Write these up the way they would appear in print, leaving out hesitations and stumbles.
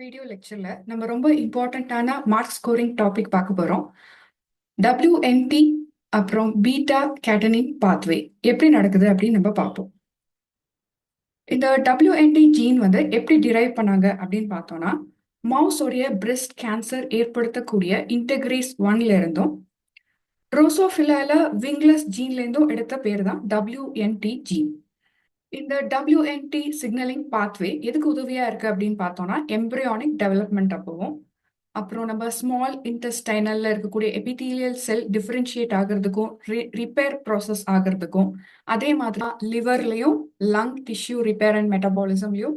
Video லெக்சர்ல நம்ம ரொம்ப இம்பார்ட்டண்ட்டான மார்க் ஸ்கோரிங் டாபிக் பார்க்க போறோம். WNT அப்புறம் பீட்டா கேட்டனின் பாத்வே எப்படி நடக்குது அப்படின்னு நம்ம பார்ப்போம். இந்த WNT ஜீன் வந்து எப்படி டிரைவ் பண்ணாங்க அப்படின்னு பார்த்தோம்னா, மவுஸோடைய பிரெஸ்ட் கேன்சர் ஏற்படுத்தக்கூடிய இன்டெகிரேஸ் 1ல இருந்தும் ட்ரோசோஃபிலால விங்லெஸ் ஜீன்ல இருந்தும் எடுத்த பேர் தான் WNT ஜீன். இந்த WNT சிக்னலிங் பாத்வே எதுக்கு உதவியா இருக்கு அப்படின்னு பார்த்தோம்னா, எம்ப்ரியானிக் டெவலப்மெண்ட் அப்பவும் அப்புறம் நம்ம ஸ்மால் இன்டெஸ்டைனல்ல இருக்கக்கூடிய எபிதீலியல் செல் டிஃபரன்ஷியேட் ஆகிறதுக்கும் ரிப்பேர் ப்ராசஸ் ஆகிறதுக்கும் அதே மாதிரி லிவர்லயும் லங் டிஷ்யூ ரிப்பேர் அண்ட் மெட்டபாலிசம்லயும்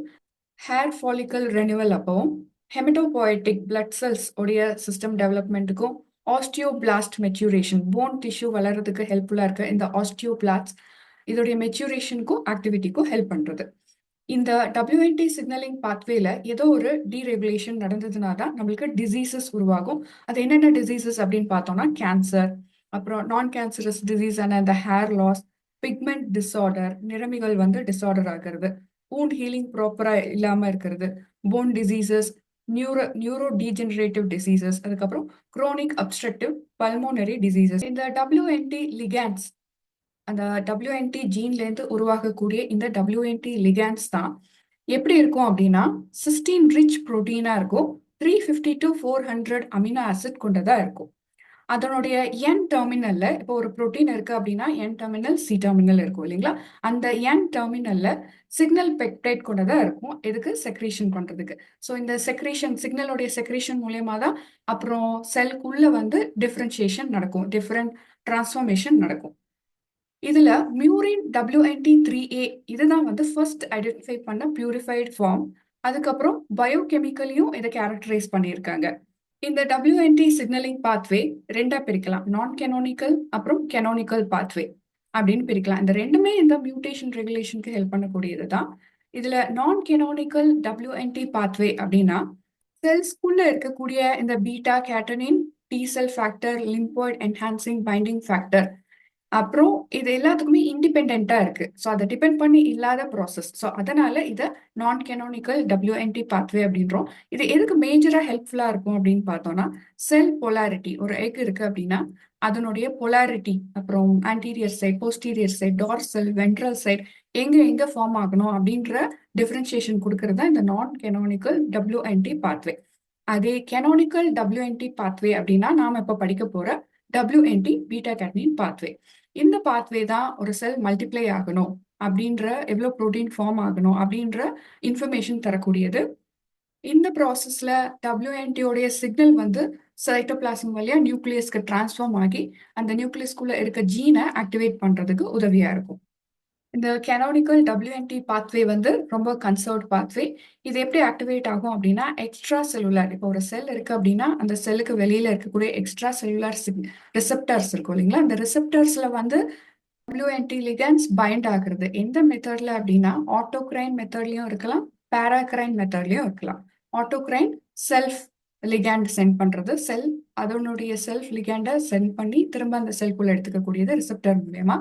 ஹேர் ஃபாலிக்கல் ரெனிவல் அப்பவும் ஹெமட்டோபாய்டிக் பிளட் செல்ஸ் உடைய சிஸ்டம் டெவலப்மெண்ட்டுக்கும் ஆஸ்டியோபிளாஸ்ட் மெச்சூரேஷன் போன் டிஷ்யூ வளர்றதுக்கு ஹெல்ப்ஃபுல்லா இருக்க இந்த ஆஸ்டியோபிளாஸ்ட் இதோடைய மெச்சூரேஷனுக்கும் ஆக்டிவிட்டிக்கும் ஹெல்ப் பண்றது. இந்த WNT சிக்னலிங் பாத்வேல ஏதோ ஒரு டீரெகுலேஷன் நடந்ததுனா தான் நம்மளுக்கு டிசீசஸ் உருவாகும். அது என்னென்ன டிசீசஸ் அப்படின்னு பார்த்தோம்னா கேன்சர், அப்புறம் நான் கேன்சரஸ் டிசீஸான இந்த ஹேர் லாஸ், பிக்மெண்ட் டிஸார்டர், நிறமிகள் வந்து டிஸார்டர் ஆகிறது, wound ஹீலிங் ப்ராப்பரா இல்லாம இருக்கிறது, phone diseases, neuro degenerative diseases, அதுக்கப்புறம் குரோனிக் அப்ஸ்ட்ரக்டிவ் பல்மோனரி டிசீசஸ். இந்த WNT லிகாண்ட்ஸ் அந்த WNT ஜீன்லேருந்து உருவாகக்கூடிய இந்த WNT லிகாண்ட்ஸ் தான் எப்படி இருக்கும் அப்படின்னா சிஸ்டீன் ரிச் புரோட்டீனா இருக்கும். 350 to 400 அமினோ ஆசிட் கொண்டதா இருக்கும். அதனுடைய என் டெர்மினல்ல இப்போ ஒரு புரோட்டீன் இருக்கு அப்படின்னா என் டெர்மினல் சி டெர்மினல் இருக்கும் இல்லைங்களா? அந்த என் டெர்மினல்ல சிக்னல் பெப்டைட் கொண்டதா இருக்கும். எதுக்கு? செக்ரீஷன் பண்றதுக்கு. ஸோ இந்த சிக்னலோடைய செக்ரீஷன் மூலியமா தான் அப்புறம் செல்குள்ள வந்து டிஃபரன்ஷியேஷன் நடக்கும், டிஃபரண்ட் டிரான்ஸ்ஃபார்மேஷன் நடக்கும். இதுல மியூரின் WNT3A இதுதான் வந்து ஃபர்ஸ்ட் ஐடென்டிஃபை பண்ண பியூரிஃபைட் ஃபார்ம். அதுக்கப்புறம் பயோகெமிக்கலையும் இதை கேரக்டரைஸ் பண்ணியிருக்காங்க. இந்த WNT சிக்னலிங் பாத்வே ரெண்டா பிரிக்கலாம், நான் கெனோனிக்கல் அப்புறம் கெனோனிக்கல் பாத்வே அப்படின்னு பிரிக்கலாம். இந்த ரெண்டுமே இந்த மியூட்டேஷன் ரெகுலேஷனுக்கு ஹெல்ப் பண்ணக்கூடியது தான். இதுல நான் கெனோனிக்கல் WNT பாத்வே அப்படின்னா செல்ஸ்குள்ள இருக்கக்கூடிய இந்த beta catenin, T cell factor, lymphoid enhancing binding factor, அப்புறம் இது எல்லாத்துக்குமே இண்டிபெண்டா இருக்கு. ஸோ அதை டிபெண்ட் பண்ணி இல்லாத ப்ராசஸ். ஸோ அதனால இதை நான் கெனோனிக்கல் WNT பாத்வே அப்படின்றோம். இது எதுக்கு மேஜரா ஹெல்ப்ஃபுல்லா இருக்கும் அப்படின்னு பார்த்தோம்னா, செல் பொலாரிட்டி ஒரு எக் இருக்கு அப்படின்னா அதனுடைய பொலாரிட்டி, அப்புறம் anterior side, posterior side, dorsal, ventral side எங்க எங்க ஃபார்ம் ஆகணும் அப்படின்ற டிஃபரன்ஷியேஷன் கொடுக்கறது தான் இந்த நான் கெனோனிக்கல் WNT பாத்வே. அதே கெனோனிக்கல் WNT பாத்வே அப்படின்னா நாம இப்ப படிக்க போற WNT பீட்டா கேட்னின் பாத்வே. இந்த பாத்வே தான் ஒரு செல் மல்டிப்ளை ஆகணும் அப்படின்ற, எவ்வளவு புரோட்டீன் ஃபார்ம் ஆகணும் அப்படின்ற இன்ஃபர்மேஷன் தரக்கூடியது. இந்த ப்ராசஸ்ல WNT உடைய சிக்னல் வந்து சைட்டோபிளாசம் வழியா நியூக்ளியஸ்க்கு டிரான்ஸ்ஃபார்ம் ஆகி அந்த நியூக்ளியஸ்குள்ள இருக்க ஜீனை ஆக்டிவேட் பண்றதுக்கு உதவியா இருக்கும். இந்த கெனோனிக்கல் WNT பாத்வே வந்து ரொம்ப கன்சர்வ்ட் பாத்வே. இது எப்படி ஆக்டிவேட் ஆகும் அப்படின்னா எக்ஸ்ட்ரா செல்லுலார், இப்போ ஒரு செல் இருக்கு அப்படின்னா அந்த செல்லுக்கு வெளியில இருக்கக்கூடிய எக்ஸ்ட்ரா செல்லுலார் ரிசெப்டர்ஸ் இருக்கும் இல்லைங்களா? அந்த ரிசெப்டர்ஸ்ல வந்து WNT லிகண்ட்ஸ் பைண்ட் ஆகுறது எந்த மெத்தட்ல அப்படின்னா ஆட்டோக்ரைன் மெத்தட்லயும் இருக்கலாம், பாராக்ரைன் மெத்தட்லயும் இருக்கலாம். ஆட்டோக்ரைன் செல்ஃப் லிகண்ட் சென்ட் பண்றது, செல் அதனுடைய செல்ஃப் லிகண்ட சென்ட் பண்ணி திரும்ப அந்த செல்குள்ள எடுத்துக்கக்கூடியது ரிசெப்டர் மூலயமா.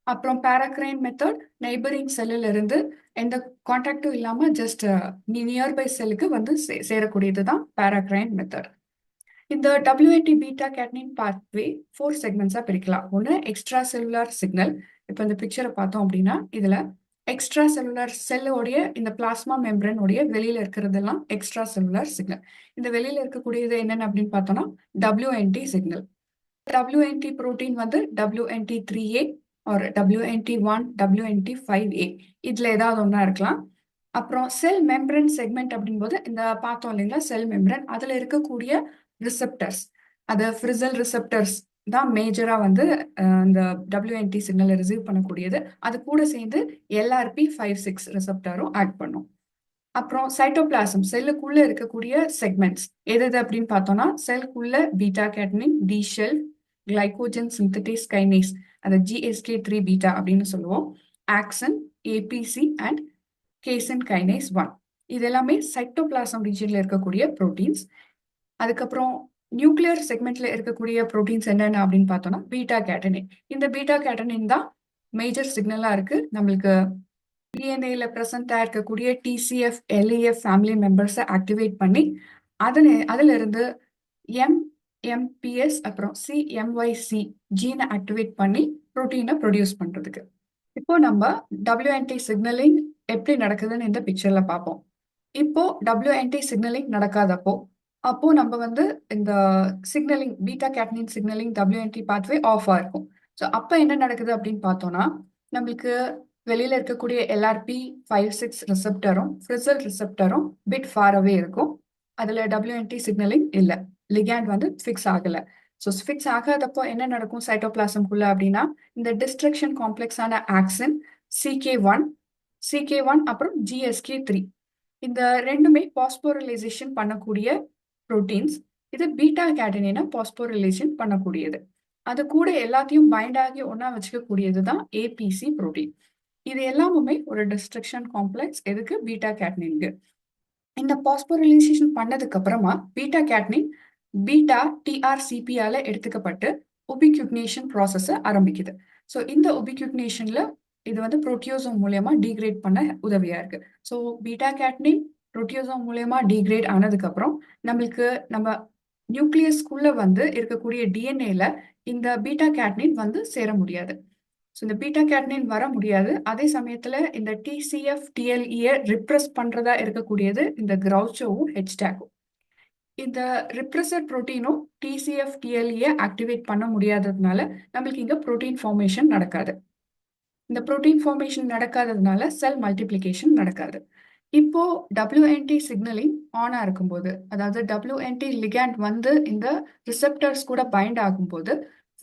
அப்புறம் பாராக்ரைன் மெத்தட் நெய்பரிங் செல்லுல இருந்து எந்த கான்டாக்டும் இல்லாம ஜஸ்ட் நியர்பை செல்லுக்கு வந்து சேரக்கூடியது தான் பாராக்ரைன் மெத்தட். இந்த WNT பீட்டா கேட்னின் பாத்வே 4 செக்மெண்ட்ஸா பிரிக்கலாம். ஒன்று எக்ஸ்ட்ரா செல்லுலார் சிக்னல். இப்போ இந்த பிக்சரை பார்த்தோம் அப்படின்னா இதுல எக்ஸ்ட்ரா செல்லுலார் செல்லோடைய இந்த பிளாஸ்மா மெம்பரன் உடைய வெளியில இருக்கிறதெல்லாம் எக்ஸ்ட்ரா செல்லுலார் சிக்னல். இந்த வெளியில இருக்கக்கூடியது என்னென்ன அப்படின்னு பார்த்தோம்னா WNT சிக்னல். WNT புரோட்டீன் வந்து WNT3A ஒரு WNT1, WNT5A இதுல ஏதாவது ஒன்றா இருக்கலாம். அப்புறம் செல் மெம்பரன் செக்மெண்ட் அப்படின்போது இந்த பார்த்தோம் இல்லைங்களா செல் மெம்பரன், அதுல இருக்கக்கூடிய ரிசெப்டர்ஸ், அது ஃப்ரிசல் ரிசெப்டர்ஸ் தான் மேஜரா வந்து இந்த WNT சிக்னலை ரிசீவ் பண்ணக்கூடியது. அது கூட சேர்ந்து LRP56 ரிசெப்டரும் ஆட் பண்ணும். அப்புறம் சைட்டோபிளாசம் செல்லுக்குள்ள இருக்கக்கூடிய செக்மெண்ட்ஸ் எது அப்படின்னு பார்த்தோம்னா செல்குள்ள beta catenin, T cell, glycogen synthase kinase, அதை GSK3 பீட்டா அப்படின்னு சொல்லுவோம், axin, APC and casein kinase 1. இது எல்லாமே சைட்டோபிளாசம் ரீஜன்ல இருக்கக்கூடிய புரோட்டீன்ஸ். அதுக்கப்புறம் நியூக்ளியர் செக்மெண்ட்ல இருக்கக்கூடிய புரோட்டீன்ஸ் என்னென்ன அப்படின்னு பார்த்தோம்னா பீட்டா கேட்டனின். இந்த பீட்டா கேட்டனின் தான் மேஜர் சிக்னலா இருக்கு நம்மளுக்கு டிஎன்ஏல பிரசன்டா இருக்கக்கூடிய டிசிஎஃப் எல்இஎஃப் ஃபேமிலி மெம்பர்ஸை ஆக்டிவேட் பண்ணி அதுல இருந்து எம்எம்பிஎஸ் அப்புறம் சிஎம்ஒய்சி ஜீனை ஆக்டிவேட் பண்ணி புரோட்டீனை ப்ரொடியூஸ் பண்றதுக்கு. இப்போ நம்ம WNT சிக்னலிங் எப்படி நடக்குதுன்னு இந்த பிக்சர்ல பார்ப்போம். இப்போ WNT சிக்னலிங் நடக்காதப்போ அப்போ நம்ம வந்து இந்த signalling beta catenin signalling WNT pathway ஆஃபா இருக்கும். ஸோ அப்போ என்ன நடக்குது அப்படின்னு பார்த்தோம்னா நம்மளுக்கு வெளியில இருக்கக்கூடிய LRP56 ரிசெப்டரும் ஃப்ரிசல் ரிசெப்டரும் பிட் ஃபாரவே இருக்கும். அதுல WNT சிக்னலிங் இல்லை, லிகேண்ட் வந்து ஃபிக்ஸ் ஆகல. ஸோ ஃபிக்ஸ் ஆகாதப்போ என்ன நடக்கும் சைட்டோபிளாசம்குள்ள அப்படின்னா இந்த டிஸ்ட்ரக்ஷன் காம்ப்ளெக்ஸான ஆக்சின் CK1 அப்புறம் GSK3 இந்த ரெண்டுமே பாஸ்போரிலைசேஷன் பண்ணக்கூடிய புரோட்டீன்ஸ். இது பீட்டா கேட்டனினை பாஸ்போரிலேஷன் பண்ணக்கூடியது. அது கூட எல்லாத்தையும் பைண்ட் ஆகி ஒன்னா வச்சுக்க கூடியது தான் APC புரோட்டீன். இது எல்லாமே ஒரு டிஸ்ட்ரக்ஷன் காம்ப்ளெக்ஸ் எதுக்கு பீட்டா கேட்டனின்க்கு. இந்த பாஸ்போரிலைசேஷன் பண்ணதுக்கு அப்புறமா பீட்டா கேட்னின் பீட்டா TRCP-ஆல எடுத்துக்கப்பட்டு உபிக்யூக்னேஷன் ப்ராசஸ் ஆரம்பிக்குது. ஸோ இந்த உபிக்யூக்னேஷன்ல இது வந்து புரோட்டியோசோம் மூலயமா டீக்ரேட் பண்ண உதவியா இருக்கு. ஸோ பீட்டா கேட்னின் புரோட்டியோசோம் மூலயமா டீக்ரேட் ஆனதுக்கு அப்புறம் நம்மளுக்கு நம்ம நியூக்ளியஸ்குள்ள வந்து இருக்கக்கூடிய டிஎன்ஏல இந்த பீட்டா கேட்னின் வந்து சேர முடியாது. ஸோ இந்த பீட்டா கேட்னின் வர முடியாது. அதே சமயத்துல இந்த TCF TLE ரிப்ரஸ் பண்றதா இருக்கக்கூடியது இந்த கிரௌச்சோவும் ஹெச்டாக்கும். இந்த ரிப்ரஸர் புரோட்டீனும் TCF TLE ஆக்டிவேட் பண்ண முடியாததுனால நம்மளுக்கு இங்க புரோட்டீன் ஃபார்மேஷன் நடக்காது. இந்த புரோட்டீன் ஃபார்மேஷன் நடக்காததுனால செல் மல்டிப்ளிகேஷன் நடக்காது. இப்போ WNT சிக்னலிங் ஆனா இருக்கும்போது, அதாவது WNT லிகேண்ட் வந்து இந்த ரிசெப்டர்ஸ் கூட பைண்ட் ஆகும்போது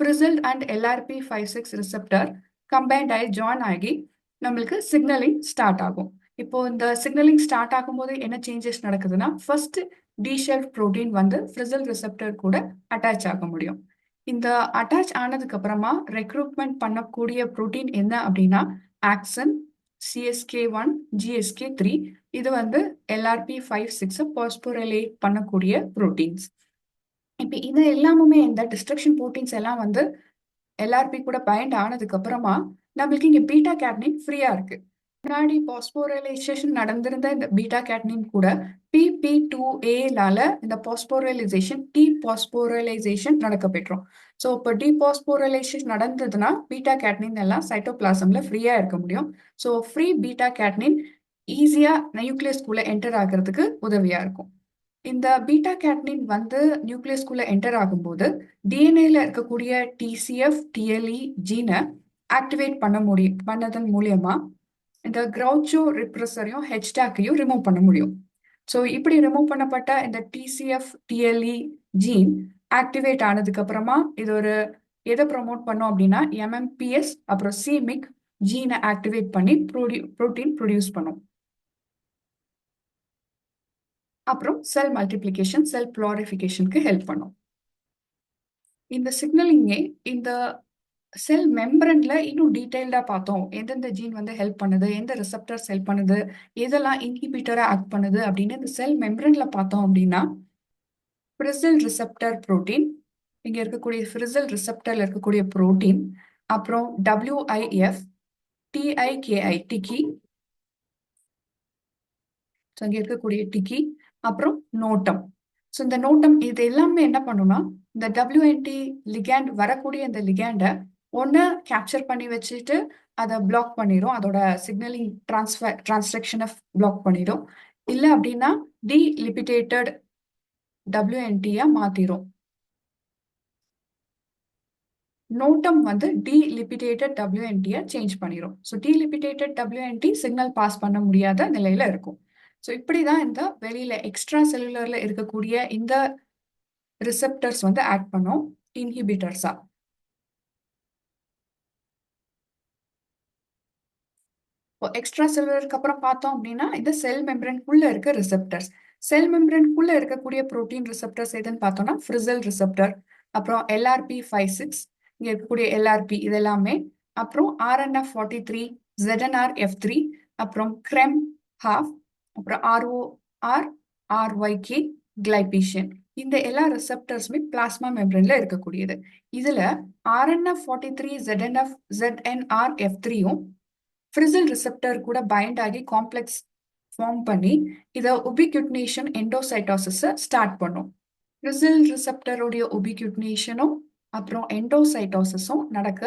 ஃப்ரிசல் அண்ட் LRP56 ரிசெப்டர் கம்பைன்ட் ஆகி ஜாயின் ஆகி நம்மளுக்கு சிக்னலிங் ஸ்டார்ட் ஆகும். இப்போ இந்த சிக்னலிங் ஸ்டார்ட் ஆகும்போது என்ன சேஞ்சஸ் நடக்குதுன்னா ஃபர்ஸ்ட் டி ஷெல்ஃப் புரோட்டீன் வந்து ஃப்ரிசல் ரிசெப்டர் கூட அட்டாச் ஆக முடியும். இந்த அட்டாச் ஆனதுக்கு அப்புறமா ரெக்ரூட்மெண்ட் பண்ணக்கூடிய புரோட்டீன் என்ன அப்படின்னா ஆக்சன், CSK1, GSK3 இது வந்து LRP56 பாஸ்போரிலேட் பண்ணக்கூடிய புரோட்டீன்ஸ். இப்போ இது எல்லாமே இந்த டிஸ்ட்ரக்ஷன் புரோட்டீன்ஸ் எல்லாம் வந்து LRP கூட பைண்ட் ஆனதுக்கு அப்புறமா நம்மளுக்கு இங்க பீட்டா கேட்னின் ஃப்ரீயா இருக்கு. முன்னாடி பாஸ்போரிலேஷன் நடந்திருந்த இந்த பீட்டா கேட்னின் கூட PP2A-லால இந்த பாஸ்போரிலைசேஷன் டீபாஸ்போரிலைசேஷன் நடக்க பெற்றோம். ஸோ இப்போ டீபாஸ்போரிலைசேஷன் நடந்ததுன்னா பீட்டா கேட்னின் எல்லாம் சைட்டோபிளாசம்ல ஃப்ரீயா இருக்க முடியும். ஸோ ஃப்ரீ பீட்டா கேட்னின் ஈஸியா நியூக்ளியஸ்குள்ள என்டர் ஆகிறதுக்கு உதவியா இருக்கும். இந்த பீட்டா கேட்னின் வந்து நியூக்ளியஸ்குள்ள என்டர் ஆகும்போது டிஎன்ஏல இருக்கக்கூடிய TCF TLE ஜீனை ஆக்டிவேட் பண்ணதன் மூலியமா இந்த கிரௌச்சோ ரிப்ரஸரையும் ஹெச்டாக்கையும் ரிமூவ் பண்ண முடியும். ஸோ இப்படி ரிமூவ் பண்ணப்பட்ட இந்த TCF TLE ஜீன் ஆக்டிவேட் ஆனதுக்கு அப்புறமா இது ஒரு எதை ப்ரொமோட் பண்ணோம் அப்படின்னா MMPS அப்புறம் CMYC ஜீனை ஆக்டிவேட் பண்ணி புரோட்டீன் ப்ரொடியூஸ் பண்ணும். அப்புறம் செல் மல்டிப்ளிகேஷன் செல் ப்ளோரிஃபிகேஷனுக்கு ஹெல்ப் பண்ணும். இந்த சிக்னலிங்கே இந்த செல் மெம்பரன்ல இன்னும் டீடைல்டா பார்த்தோம். எந்தெந்த ஜீன் வந்து ஹெல்ப் பண்ணுது, எந்த ரிசெப்டர்ஸ் ஹெல்ப் பண்ணுது, எதெல்லாம் இன்ஹிபிட்டரா ஆக்ட் பண்ணுது அப்படின்னு இந்த செல் மெம்பரன்ல பார்த்தோம் அப்படின்னா ஃப்ரிசல் ரிசெப்டர் புரோட்டீன், இங்க இருக்கக்கூடிய ஃப்ரிசல் ரிசெப்டர்ல இருக்கக்கூடிய புரோட்டீன், அப்புறம் WIF, TIKI டிக்கி, இங்க இருக்கக்கூடிய டிக்கி, அப்புறம் நோட்டம். ஸோ இந்த நோட்டம் இது எல்லாமே என்ன பண்ணும்னா இந்த WNT லிகேண்ட் வரக்கூடிய இந்த லிகேண்டை ஒன்று கேப்சர் பண்ணி வச்சுட்டு அதை பிளாக் பண்ணிடும், அதோட சிக்னலிங் டிரான்ஸ்ட்ரக்ஷனை பிளாக் பண்ணிடும். இல்லை அப்படின்னா டீலிபிட்டேட்டட் WNT-யா மாத்திரும். நோட்டம் வந்து டீலிபிட்டேட்டட் WNT-யா சேஞ்ச் பண்ணிடும். ஸோ டீலிபிட்டேட்டட் WNT சிக்னல் பாஸ் பண்ண முடியாத நிலையில இருக்கும். ஸோ இப்படிதான் இந்த வெளியில எக்ஸ்ட்ரா செல்லுலர்ல இருக்கக்கூடிய இந்த ரிசெப்டர்ஸ் வந்து ஆக்ட் பண்ணும் இன்ஹிபிட்டர்ஸா. எக்ஸ்ட்ரா செல்லுலருக்கு அப்புறம் பார்த்தோம் அப்படின்னா இந்த செல் மெம்பரன்குள்ள இருக்க ரிசெப்டர்ஸ். செல் மெம்பரன்குள்ள இருக்கக்கூடிய புரோட்டீன் ரிசெப்டர்ஸ் எதுன்னு பார்த்தோம்னா ஃப்ரிசல் ரிசெப்டர், அப்புறம் LRP56, இங்க இருக்கக்கூடிய LRP இது எல்லாமே, அப்புறம் RNF43, ZNRF3, அப்புறம் CREM half, அப்புறம் ROR, RYK கிளைபீஷியன். இந்த எல்லா ரிசெப்டர்ஸுமே பிளாஸ்மா மெம்பரன்ல இருக்கக்கூடியது. இதுல RNF43 ZNRF3யும் ஃப்ரிசில் ரிசெப்டர் கூட பைண்ட் ஆகி காம்ப்ளெக்ஸ் ஃபார்ம் பண்ணி இதை உபிக்யூட்னேஷன் எண்டோசைட்டோசிஸை ஸ்டார்ட் பண்ணும். ஃப்ரிசில் ரிசெப்டருடைய உபிக்யூட்னேஷனும் அப்புறம் எண்டோசைட்டோசிஸும் நடக்க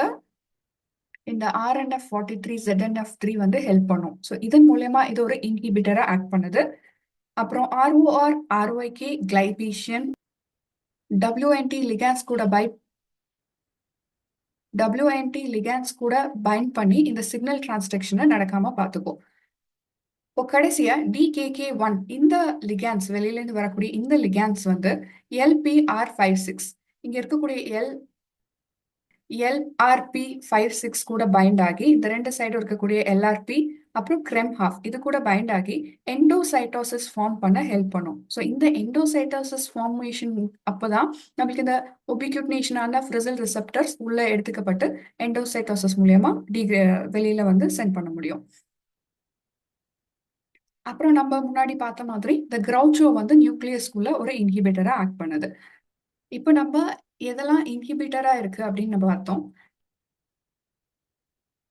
இந்த RNF43 ZNF3 வந்து ஹெல்ப் பண்ணும். ஸோ இதன் மூலயமா இது ஒரு இன்ஹிபிட்டரா ஆக்ட் பண்ணுது. அப்புறம் ROR ROIK கிளைபீஷியன் WNT லிகான்ஸ் கூட பைண்ட் பண்ணி இந்த சிக்னல் டிரான்ஸ்டக்ஷனை நடக்காம பார்த்துக்கும். இப்போ கடைசியா DKK1 இந்த லிகான்ஸ் வெளியில இருந்து வரக்கூடிய இந்த லிகான்ஸ் வந்து LPR56 இங்க இருக்கக்கூடிய LRP56 கூட பைண்ட் ஆகி இந்த ரெண்டு சைடும் இருக்கக்கூடிய LRP அப்புறம் கிரெம்ஹாஃப் இது கூட பைண்ட் ஆகி எண்டோசைட்டோசிஸ் ஃபார்ம் பண்ண ஹெல்ப் பண்ணும். ஸோ இந்த எண்டோசைட்டோசிஸ் ஃபார்மேஷன் அப்போதான் நம்மளுக்கு இந்த ஒபிக்யூட்னேஷனான ஃப்ரிசில் ரிசெப்டர்ஸ் உள்ள எடுத்துக்கப்பட்டு எண்டோசைட்டோசிஸ் மூலியமா வெளியில வந்து சென்ட் பண்ண முடியும். அப்புறம் நம்ம முன்னாடி பார்த்த மாதிரி இந்த கிரௌச்சோ வந்து நியூக்ளியஸ்குள்ள ஒரு இன்ஹிபிட்டரா ஆக்ட் பண்ணுது. இப்போ நம்ம எதெல்லாம் இன்ஹிபிட்டரா இருக்கு அப்படின்னு நம்ம பார்த்தோம்.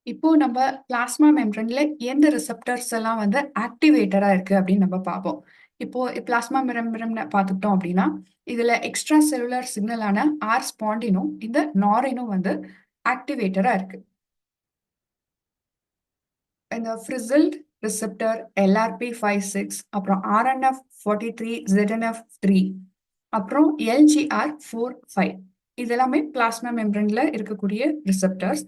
இப்போ நம்ம பிளாஸ்மா மெம்ப்ரன்ல எந்த ரிசெப்டர்ஸ் எல்லாம் வந்து ஆக்டிவேட்டரா இருக்கு அப்படின்னு நம்ம பார்ப்போம். இப்போ பிளாஸ்மா மெம்ப்ரன் பார்த்துக்கிட்டோம் அப்படின்னா இதுல எக்ஸ்ட்ரா செல்லுலர் சிக்னலான ஸ்பாண்டினும் இந்த நாரினும் வந்து ஆக்டிவேட்டரா இருக்கு. இந்த ஃப்ரிசில்ட் ரிசெப்டர் LRP56 அப்புறம் RNF43 ZNF3 அப்புறம் LGR45 இது எல்லாமே பிளாஸ்மா மெம்ப்ரன்ல இருக்கக்கூடிய ரிசெப்டர்ஸ்.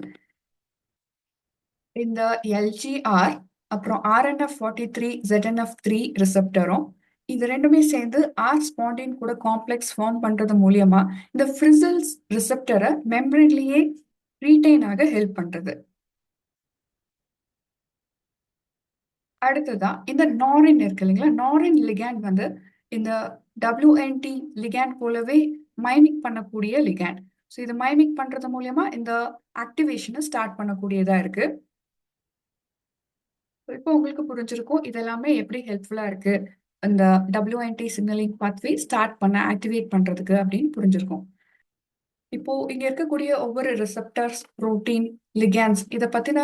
இந்த LGR அப்புறம் RNF43 ZNF3 ரிசெப்டரும் இது ரெண்டுமே சேர்ந்து ஸ்பாண்டின் கூட காம்ப்ளெக்ஸ் ஃபார்ம் பண்றது மூலியமா இந்த ஃப்ரிசில்ஸ் ரிசெப்டரை மெம்ப்ரன்லயே ரீடைன் ஆக ஹெல்ப் பண்றது. அடுத்ததான் இந்த நாரின் இருக்கு இல்லைங்களா, நாரின் லிகாண்ட் வந்து இந்த WNT லிகாண்ட் போலவே மைமிக் பண்ணக்கூடிய லிகாண்ட். ஸோ இது மைமிக் பண்றது மூலியமா இந்த ஆக்டிவேஷனை ஸ்டார்ட் பண்ணக்கூடியதா இருக்கு. இப்போ உங்களுக்கு புரிஞ்சிருக்கும் இதெல்லாமே எப்படி ஹெல்ப்ஃபுல்லா இருக்கு இந்த WNT சிக்னலிங் பாத்வே ஸ்டார்ட் பண்ண ஆக்டிவேட் பண்றதுக்கு அப்படின்னு புரிஞ்சிருக்கும். இப்போ இங்க இருக்கக்கூடிய ஒவ்வொரு ரிசெப்டர்ஸ் புரோட்டீன் லிகான்ஸ் இதை பத்தின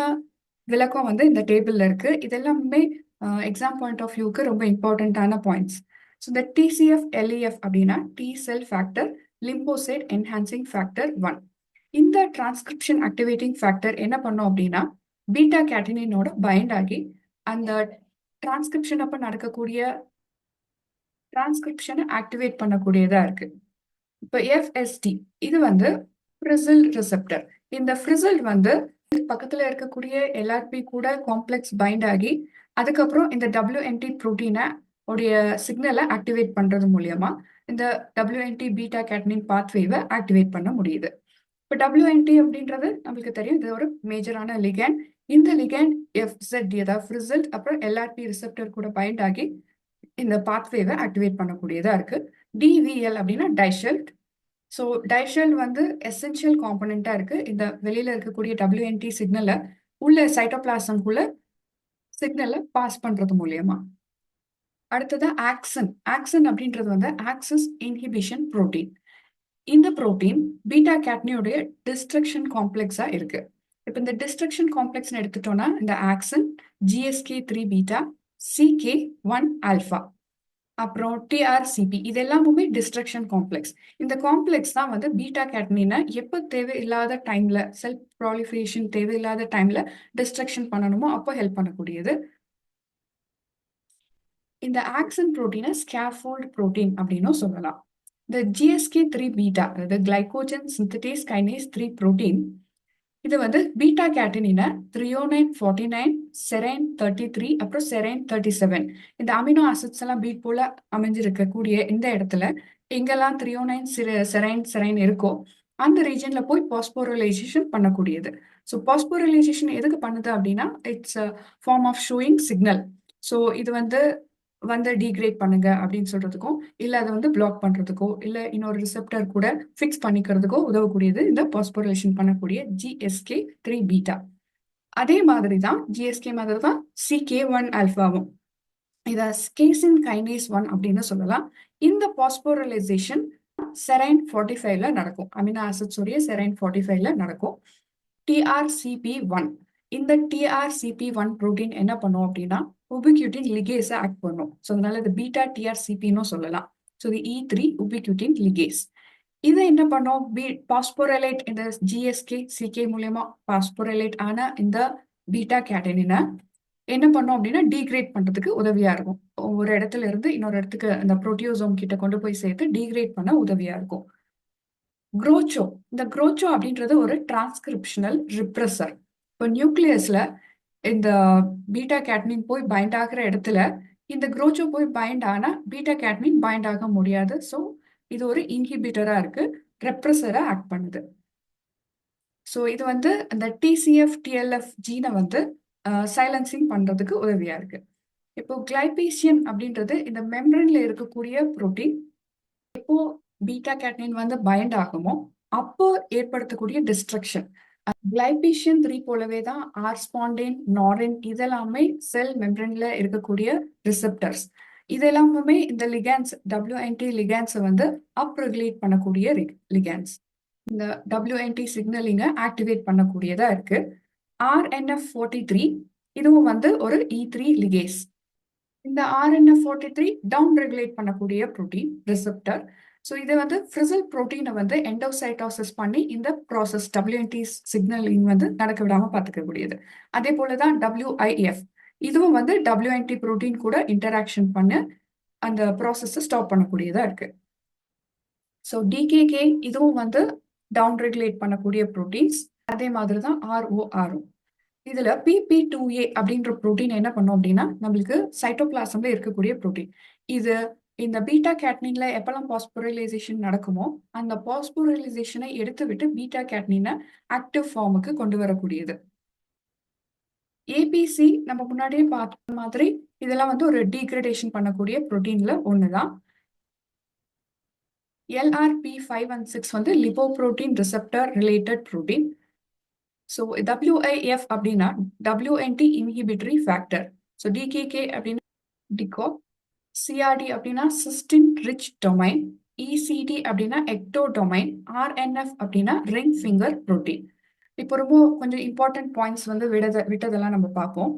விளக்கம் வந்து இந்த டேபிள்ல இருக்கு. இதெல்லாமே எக்ஸாம் பாயிண்ட் ஆஃப் வியூக்கு ரொம்ப இம்பார்ட்டன்டான பாயிண்ட்ஸ். ஸோ இந்த TCF LEF அப்படின்னா T செல் ஃபேக்டர் லிம்போசைட் என்ஹான்சிங் ஃபேக்டர் 1. இந்த டிரான்ஸ்கிரிப்ஷன் ஆக்டிவேட்டிங் ஃபேக்டர் என்ன பண்ணும் அப்படின்னா பீட்டா கேட்டனினோட பைண்ட் ஆகி அந்த டிரான்ஸ்கிரிப்ஷன் அப்ப நடக்கக்கூடிய டிரான்ஸ்கிரிப்ஷனை ஆக்டிவேட் பண்ணக்கூடியதா இருக்கு. இப்போ FST இது வந்து ஃப்ரிசில் ரிசெப்டர். இந்த ஃப்ரிசில் வந்து பக்கத்துல இருக்கக்கூடிய LRP கூட காம்ப்ளெக்ஸ் பைண்ட் ஆகி அதுக்கப்புறம் இந்த WNT புரோட்டீனை உடைய சிக்னலை ஆக்டிவேட் பண்றது மூலியமா இந்த WNT பீட்டா கேட்டனின் பாத்வேவை ஆக்டிவேட் பண்ண முடியுது. இப்போ WNT அப்படின்றது நம்மளுக்கு தெரியும், இது ஒரு மேஜரான லிகேண்ட். இந்த லிகேண்ட் FZD அதாவது ஃப்ரிசில் அப்புறம் LRP ரிசெப்டர் கூட பைண்ட் ஆகி இந்த பாத்வேவை ஆக்டிவேட் பண்ணக்கூடியதா இருக்கு. DVL அப்படின்னா டைஷெல்ட். ஸோ டைஷெல்ட் வந்து எசென்ஷியல் காம்பனண்டா இருக்கு இந்த வெளியில இருக்கக்கூடிய WNT சிக்னலை உள்ள சைட்டோபிளாசம்குள்ள சிக்னலை பாஸ் பண்றது மூலியமா. அடுத்தது ஆக்சன். ஆக்சன் அப்படின்றது வந்து ஆக்சிஸ் இன்ஹிபிஷன் புரோட்டீன். இந்த புரோட்டீன் பீட்டா கேட்னியோடைய டிஸ்ட்ரக்ஷன் காம்ப்ளெக்ஸா இருக்கு. இப்போ இந்த டிஸ்ட்ரக்ஷன் காம்ப்ளெக்ஸ் எடுத்துட்டோம்னா இந்த action GSK3 beta CK1 alpha அப்புறம் TRCP இது எல்லாமே டிஸ்ட்ரக்ஷன் காம்ப்ளெக்ஸ். இந்த காம்ப்ளெக்ஸ் தான் வந்து பீட்டா கேட்னினை எப்போ தேவையில்லாத டைம்ல செல் ப்ராலிஃபரேஷன் தேவையில்லாத டைம்ல டிஸ்ட்ரக்ஷன் பண்ணணுமோ அப்போ ஹெல்ப் பண்ணக்கூடியது. இந்த ஆக்சன் புரோட்டீனை ஸ்கேஃபோல்ட் புரோட்டீன் அப்படின்னும் சொல்லலாம். இந்த GSK3 பீட்டா அதாவது கிளைகோஜன் சிந்தடேஸ் கைனேஸ் 3 புரோட்டீன் இது வந்து பீட்டா கேட்டனினை த்ரியோனைன் 49 செரைன் 33 அப்புறம் செரைன் 37 இந்த அமினோ ஆசிட்ஸ் எல்லாம் பீட் போல அமைஞ்சிருக்கக்கூடிய இந்த இடத்துல எங்கெல்லாம் த்ரியோனைன் செரைன் இருக்கோ அந்த ரீஜன்ல போய் பாஸ்போரலைசேஷன் பண்ணக்கூடியது. ஸோ பாஸ்போரலைசேஷன் எதுக்கு பண்ணுது அப்படின்னா it's form of showing signal. So இது வந்து டீக்ரேட் பண்ணுங்க அப்படின்னு சொல்றதுக்கும் இல்ல அதை வந்து பிளாக் பண்றதுக்கோ இல்ல இன்னொரு ரிசெப்டர் கூட ஃபிக்ஸ் பண்ணிக்கிறதுக்கோ உதவக்கூடியது இந்த பாஸ்போரலேஷன் பண்ணக்கூடிய GSK3 பீட்டா. அதே மாதிரி தான் GSK மாதிரி தான் CK1 ஆல்பாவும் இத கேசின் கைனேஸ் 1 அப்படின்னு சொல்லலாம். இந்த பாஸ்போரலைசேஷன் செரைன் 45ல நடக்கும். அமினோ ஆசிட்ஸ் உடைய செரைன் 45ல நடக்கும். TRCP1 இந்த TRCP1 புரோட்டீன் என்ன பண்ணும் அப்படின்னா உபிக்யூட்டின் லிகேஸை ஆக்ட் பண்ணும். ஸோ அதனால இது பீட்டா TRCPன்னு சொல்லலாம். ஸோ இது E3 உபிக்யூட்டின் லிகேஸ். இதை என்ன பண்ணோம், பாஸ்போரலேட் இந்த GSK CK மூலியமா பாஸ்போரலேட் ஆன இந்த பீட்டா கேட்டனினை என்ன பண்ணோம் அப்படின்னா டீக்ரேட் பண்றதுக்கு உதவியா இருக்கும். ஒரு இடத்துல இருந்து இன்னொரு இடத்துக்கு இந்த புரோட்டியோசோம் கிட்ட கொண்டு போய் சேர்த்து டீக்ரேட் பண்ண உதவியா இருக்கும். குரோச்சோ, இந்த குரோச்சோ அப்படின்றது ஒரு டிரான்ஸ்கிரிப்ஷனல் ரிப்ரெசர். இப்போ நியூக்ளியஸ்ல இந்த பீட்டா கேட்னின் போய் பைண்ட் ஆகிற இடத்துல இந்த குரோச்சோ போய் பைண்ட் ஆனா பீட்டா கேட்னின் பைண்ட் ஆக முடியாது. ஸோ இது ஒரு இன்ஹிபிட்டரா இருக்கு, ரெப்ரெசரா ஆக்ட் பண்ணுது. ஸோ இது வந்து இந்த TCF TLF ஜீனை வந்து சைலன்சிங் பண்றதுக்கு உதவியா இருக்கு. இப்போ கிளைபீசியன் அப்படின்றது இந்த மெம்பரன்ல இருக்கக்கூடிய புரோட்டீன். எப்போ பீட்டா கேட்னின் வந்து பைண்ட் ஆகுமோ அப்போ ஏற்படுத்தக்கூடிய டிஸ்ட்ரக்ஷன். கிளைபீஷியன் 3 போலவே தான் ஆர்ஸ்பாண்டின், நாரின் இதெல்லாமே செல் மெம்பரன்ல இருக்கக்கூடிய ரிசெப்டர்ஸ். இதெல்லாமே இந்த லிகான்ஸ் WNT லிகான்ஸை வந்து அப் ரெகுலேட் பண்ணக்கூடிய லிகான்ஸ். இந்த WNT சிக்னலிங்கை ஆக்டிவேட் பண்ணக்கூடியதா இருக்கு. RNF43 இதுவும் வந்து ஒரு E3 லிகேஸ். இந்த RNF43 டவுன் ரெகுலேட் பண்ணக்கூடிய புரோட்டீன் ரிசெப்டர். ஸோ இது வந்து ஃப்ரிசல் புரோட்டீனை வந்து எண்டோசைட்டோசிஸ் பண்ணி இந்த ப்ராசஸ் WNT சிக்னலிங் வந்து நடக்க விடாம பார்த்துக்கக்கூடியது. அதே போல தான் WIF இதுவும் வந்து WNT புரோட்டீன் கூட இன்டராக்ஷன் பண்ண அந்த ப்ராசஸை ஸ்டாப் பண்ணக்கூடியதா இருக்கு. ஸோ DKK இதுவும் வந்து டவுன் ரெகுலேட் பண்ணக்கூடிய புரோட்டீன்ஸ். அதே மாதிரி தான் ROR. இதுல PP2A அப்படின்ற புரோட்டீன் என்ன பண்ணும் அப்படின்னா நம்மளுக்கு சைட்டோபிளாசம்ல இருக்கக்கூடிய புரோட்டீன். இது இந்த பீட்டா கேட்னின்ல எப்பெல்லாம் பாஸ்போரலைசேஷன் நடக்குமோ அந்த பாஸ்போரலைசேஷனை எடுத்து விட்டு பீட்டா கேட்னினை ஆக்டிவ் ஃபார்முக்கு கொண்டு வரக்கூடியது. APC நம்ம முன்னாடியே பார்த்த மாதிரி இதெல்லாம் வந்து ஒரு டீக்ரடேஷன் பண்ணக்கூடிய புரோட்டீன்ல ஒண்ணுதான். LRP516 வந்து lipoprotein receptor related protein. So WIF அப்படின்னா WNT inhibitory factor. So DKK அப்படின்னா டிகோ, CRD அப்படின்னா சிஸ்டின் ரிச் டொமைன், ECD அப்படின்னா எக்டோ டொமைன், RNF அப்படின்னா ரிங் ஃபிங்கர் புரோட்டீன். இப்போ ரொம்ப கொஞ்சம் இம்பார்ட்டன்ட் பாயிண்ட்ஸ் வந்து விட்டதெல்லாம் நம்ம பார்ப்போம்.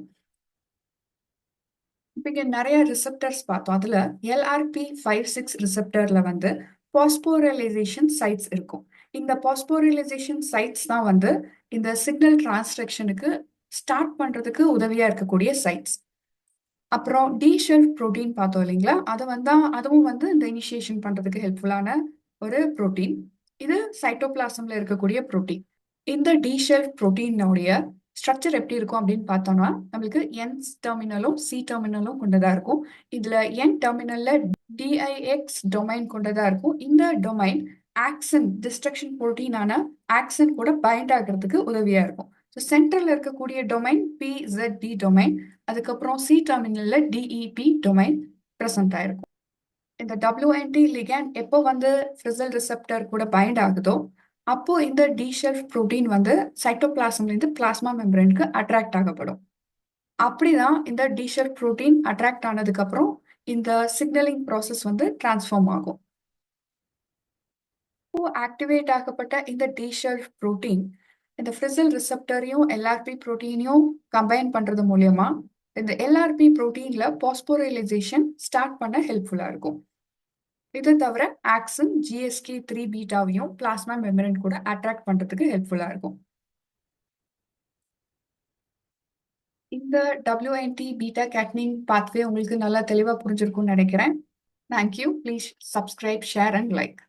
இப்போ இங்கே நிறைய ரிசெப்டர்ஸ் பார்த்தோம். அதுல LRP56 ரிசெப்டர்ல வந்து பாஸ்போரலைசேஷன் சைட்ஸ் இருக்கும். இந்த பாஸ்போரலைசேஷன் சைட்ஸ் தான் வந்து இந்த சிக்னல் டிரான்ஸ்ட்ரக்ஷனுக்கு ஸ்டார்ட் பண்றதுக்கு உதவியா இருக்கக்கூடிய சைட்ஸ். அப்புறம் டி ஷெல்ஃப் புரோட்டீன் பார்த்தோம் இல்லைங்களா, அதுவும் வந்து இந்த இனிஷியேஷன் பண்றதுக்கு ஹெல்ப்ஃபுல்லான ஒரு புரோட்டீன். இது சைட்டோபிளாசம்ல இருக்கக்கூடிய புரோட்டீன். இந்த டி ஷெல்ஃப் புரோட்டீனுடைய ஸ்ட்ரக்சர் எப்படி இருக்கும் அப்படின்னு பார்த்தோம்னா நம்மளுக்கு N டெர்மினலும் C டெர்மினலும் கொண்டதா இருக்கும். இதுல N டெர்மினல்ல DIX டொமைன் கொண்டதா இருக்கும். இந்த டொமைன் ஆக்சின் டிஸ்ட்ரக்ஷன் புரோட்டீனான ஆக்சின் கூட பைண்ட் ஆகிறதுக்கு உதவியா இருக்கும். ஸோ சென்ட்ரல் இருக்கக்கூடிய டொமைன் PZD டொமைன், அதுக்கப்புறம் C டெர்மினல்ல DEP டொமைன் பிரசன்ட் ஆயிருக்கும். இந்த WNT லிகேண்ட் எப்போ வந்து ஃப்ரிசல் ரிசெப்டர் கூட பைண்ட் ஆகுதோ அப்போ இந்த டி ஷெல்ஃப் புரோட்டீன் வந்து சைட்டோபிளாசம்ல இருந்து பிளாஸ்மா மெம்பரனுக்கு அட்ராக்ட் ஆகப்படும். அப்படிதான் இந்த டி ஷெல்ஃப் புரோட்டீன் அட்ராக்ட் ஆனதுக்கு அப்புறம் இந்த சிக்னலிங் ப்ராசஸ் வந்து டிரான்ஸ்ஃபார்ம் ஆகும். ஆக்டிவேட் ஆகப்பட்ட இந்த டி ஷெல்ஃப் புரோட்டீன் இந்த ஃப்ரிசல் ரிசெப்டரையும் LRP புரோட்டீனையும் கம்பைன் பண்றது மூலியமா இந்த LRP புரோட்டீன்ல பாஸ்போரலைசேஷன் ஸ்டார்ட் பண்ண ஹெல்ப்ஃபுல்லா இருக்கும். இது தவிர ஆக்சின் GSK3 பீட்டாவையும் பிளாஸ்மா மெம்பரன் கூட அட்ராக்ட் பண்றதுக்கு ஹெல்ப்ஃபுல்லா இருக்கும். இந்த WNT பீட்டா கேட்னின் பாத்வே உங்களுக்கு நல்லா தெளிவா புரிஞ்சிருக்கும்னு நினைக்கிறேன். Thank you. Please subscribe, share and like.